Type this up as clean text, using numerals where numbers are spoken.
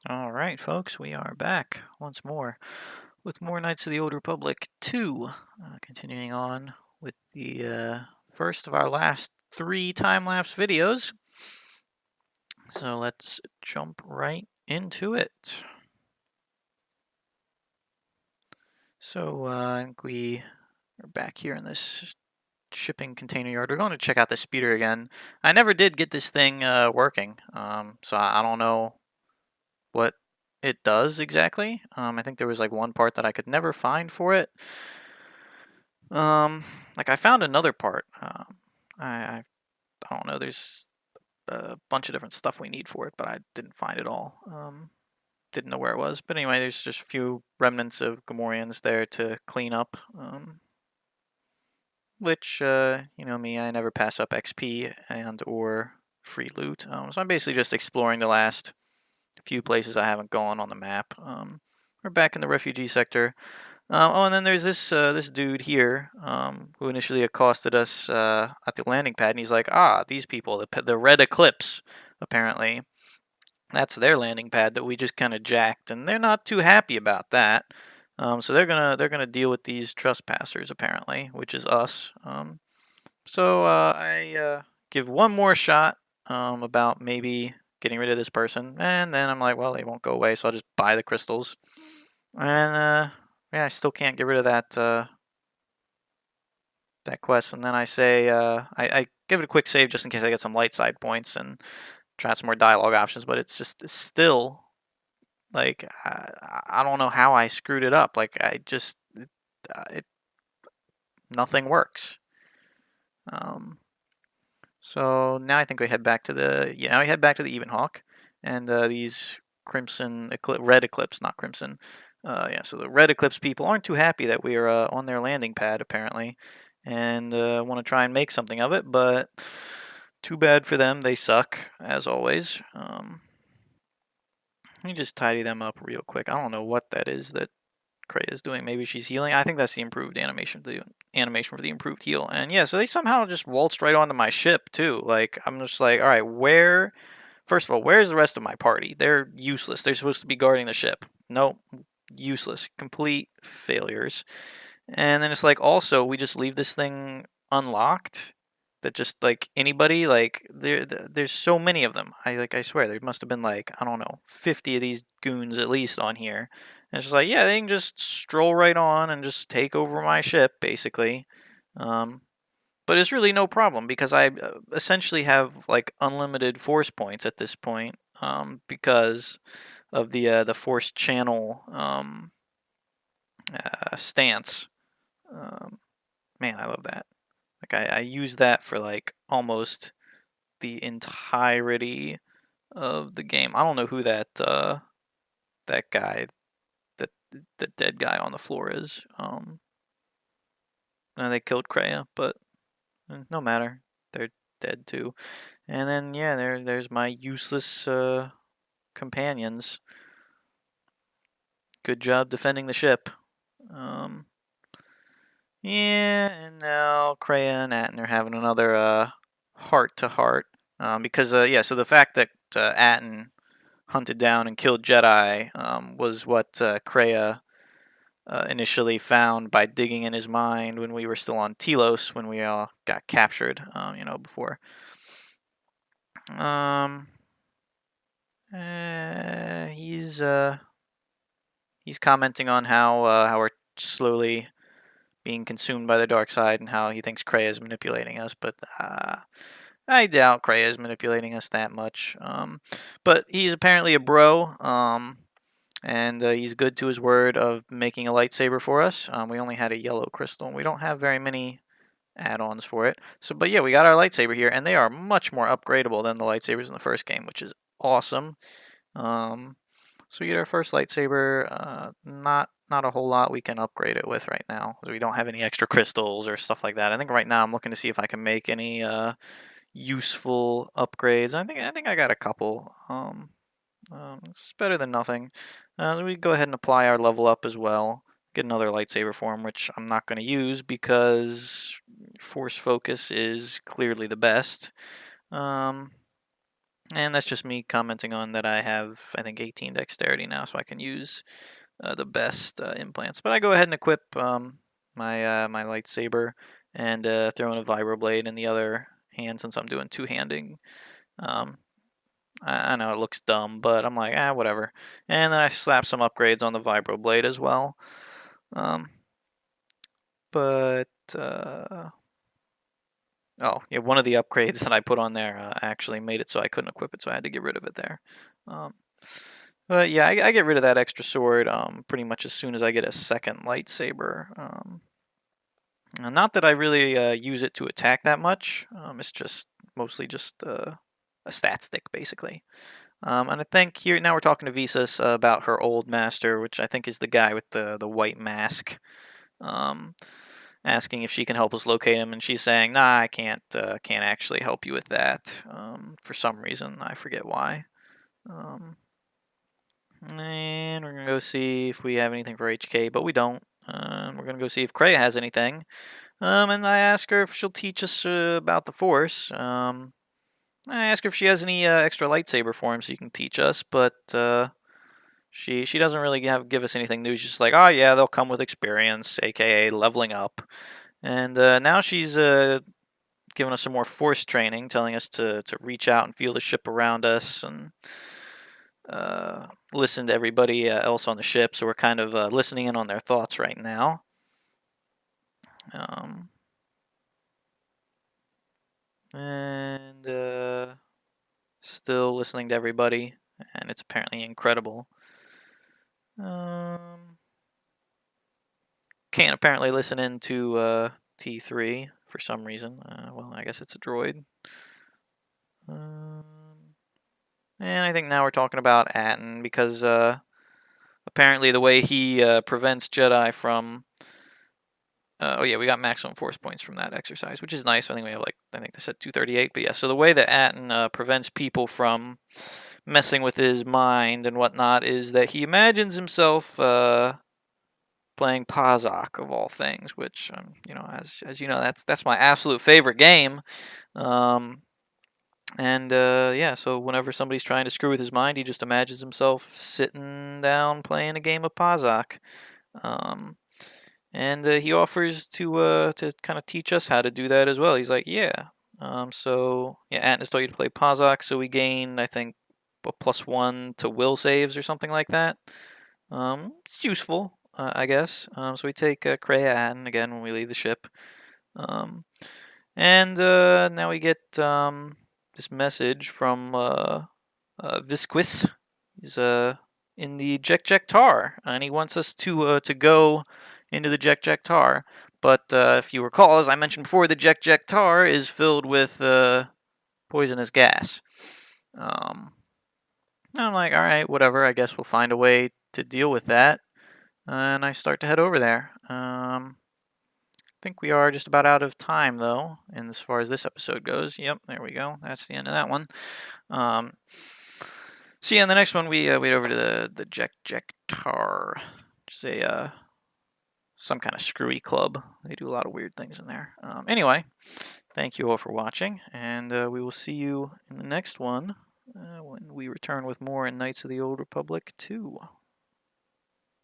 All right, folks, we are back once more with more Knights of the Old Republic 2. Continuing on with the first of our last 3 time-lapse videos. So let's jump right into it. So I think we are back here in this shipping container yard. We're going to check out the speeder again. I never did get this thing working, so I don't know what it does exactly. I think there was like one part that I could never find for it. Like I found another part. I don't know. There's a bunch of different stuff we need for it, but I didn't find it all. Didn't know where it was. But anyway, there's just a few remnants of Gamorreans there to clean up. Which you know me, I never pass up XP and or free loot. So I'm basically just exploring the last few places I haven't gone on the map. We're back in the refugee sector. Oh, and then there's this dude here who initially accosted us at the landing pad, and he's like, these people, the Red Eclipse, apparently. That's their landing pad that we just kind of jacked, and they're not too happy about that. So they're gonna deal with these trespassers apparently, which is us. So I give one more shot about maybe getting rid of this person, and then I'm like, well, they won't go away, so I'll just buy the crystals. And yeah, I still can't get rid of that that quest. And then I say I give it a quick save just in case I get some light side points and try out some more dialogue options. But it's still like I don't know how I screwed it up. Like I just it nothing works. So now I think we head back to the now we head back to the Evenhawk, and these Red Eclipse, not Crimson. Yeah, so the Red Eclipse people aren't too happy that we are on their landing pad apparently, and want to try and make something of it, but too bad for them. They suck as always. Let me just tidy them up real quick. I don't know what that is that Kreia is doing. Maybe she's healing. I think that's the improved animation. The animation for the improved heal. And yeah, so they somehow just waltzed right onto my ship too. Like I'm just like, all right, where? First of all, where's the rest of my party? They're useless. They're supposed to be guarding the ship. Nope, useless. Complete failures. And then it's like, also, we just leave this thing unlocked. That just like anybody, like there's so many of them. I swear there must have been like I don't know 50 of these goons at least on here. And it's just like yeah, they can just stroll right on and just take over my ship basically. Um, but it's really no problem because I essentially have like unlimited force points at this point because of the force channel stance. Um, Man, I love that. Like I use that for like almost the entirety of the game. I don't know who that guy, that the dead guy on the floor is. And they killed Kreia, but no matter. They're dead too. And then yeah, there's my useless companions. Good job defending the ship. Um, yeah, and now Kreia and Atten are having another heart to heart. Because yeah, so the fact that Atten hunted down and killed Jedi was what Kreia initially found by digging in his mind when we were still on Telos when we all got captured. You know, before. Um, he's commenting on how we're slowly being consumed by the dark side and how he thinks Kreia is manipulating us, but I doubt Kreia is manipulating us that much. But he's apparently a bro, and he's good to his word of making a lightsaber for us. We only had a yellow crystal, and we don't have very many add-ons for it. So, but yeah, we got our lightsaber here, and they are much more upgradable than the lightsabers in the first game, which is awesome. So we get our first lightsaber. Not a whole lot we can upgrade it with right now. We don't have any extra crystals or stuff like that. I think right now I'm looking to see if I can make any useful upgrades. I think I got a couple. It's better than nothing. We go ahead and apply our level up as well. Get another lightsaber form, which I'm not going to use because Force Focus is clearly the best. And that's just me commenting on that I have, I think, 18 dexterity now, so I can use the best implants. But I go ahead and equip my lightsaber and throw in a vibroblade in the other hand since I'm doing two-handing. Um, I know it looks dumb, but I'm like, whatever. And then I slap some upgrades on the vibroblade as well. Um, but oh yeah, one of the upgrades that I put on there actually made it so I couldn't equip it, so I had to get rid of it there. Um, but yeah, I get rid of that extra sword pretty much as soon as I get a second lightsaber. Not that I really use it to attack that much. It's just mostly just a stat stick, basically. And I think here now we're talking to Visas about her old master, which I think is the guy with the white mask. Um, Asking if she can help us locate him, and she's saying, "Nah, I can't actually help you with that. For some reason, I forget why." Um, and we're gonna go see if we have anything for HK, but we don't. We're gonna go see if Kreia has anything. And I ask her if she'll teach us about the Force. I ask her if she has any extra lightsaber forms she can teach us, but she doesn't really give us anything new. She's just like, oh yeah, they'll come with experience, aka leveling up. And now she's giving us some more Force training, telling us to reach out and feel the ship around us and listen to everybody else on the ship. So we're kind of listening in on their thoughts right now. And still listening to everybody, and it's apparently incredible. Can't apparently listen into T3 for some reason. Well, I guess it's a droid. And I think now we're talking about Atten because apparently the way he prevents Jedi from. Oh yeah, we got maximum Force points from that exercise, which is nice. I think we have I think they said 238, but yeah. So the way that Atten prevents people from messing with his mind and whatnot is that he imagines himself playing Pazak of all things, which as you know, that's my absolute favorite game. And yeah, so whenever somebody's trying to screw with his mind, he just imagines himself sitting down playing a game of Pazak. And he offers to kind of teach us how to do that as well. He's like, yeah. So yeah, Atnas told you to play Pazak, so we gain, I think, a +1 to will saves or something like that. It's useful, I guess. So we take Kreia Atten again when we leave the ship. And now we get this message from Visquis. He's in the Jek Tar, and he wants us to go into the Jek Tar. But if you recall, as I mentioned before, the Jek Tar is filled with poisonous gas. I'm like, all right, whatever. I guess we'll find a way to deal with that. And I start to head over there. I think we are just about out of time, though, and as far as this episode goes. Yep, there we go. That's the end of that one. So yeah, in the next one, we wait over to the Jek Tar, which is a some kind of screwy club. They do a lot of weird things in there. Anyway, thank you all for watching, and we will see you in the next one when we return with more in Knights of the Old Republic 2.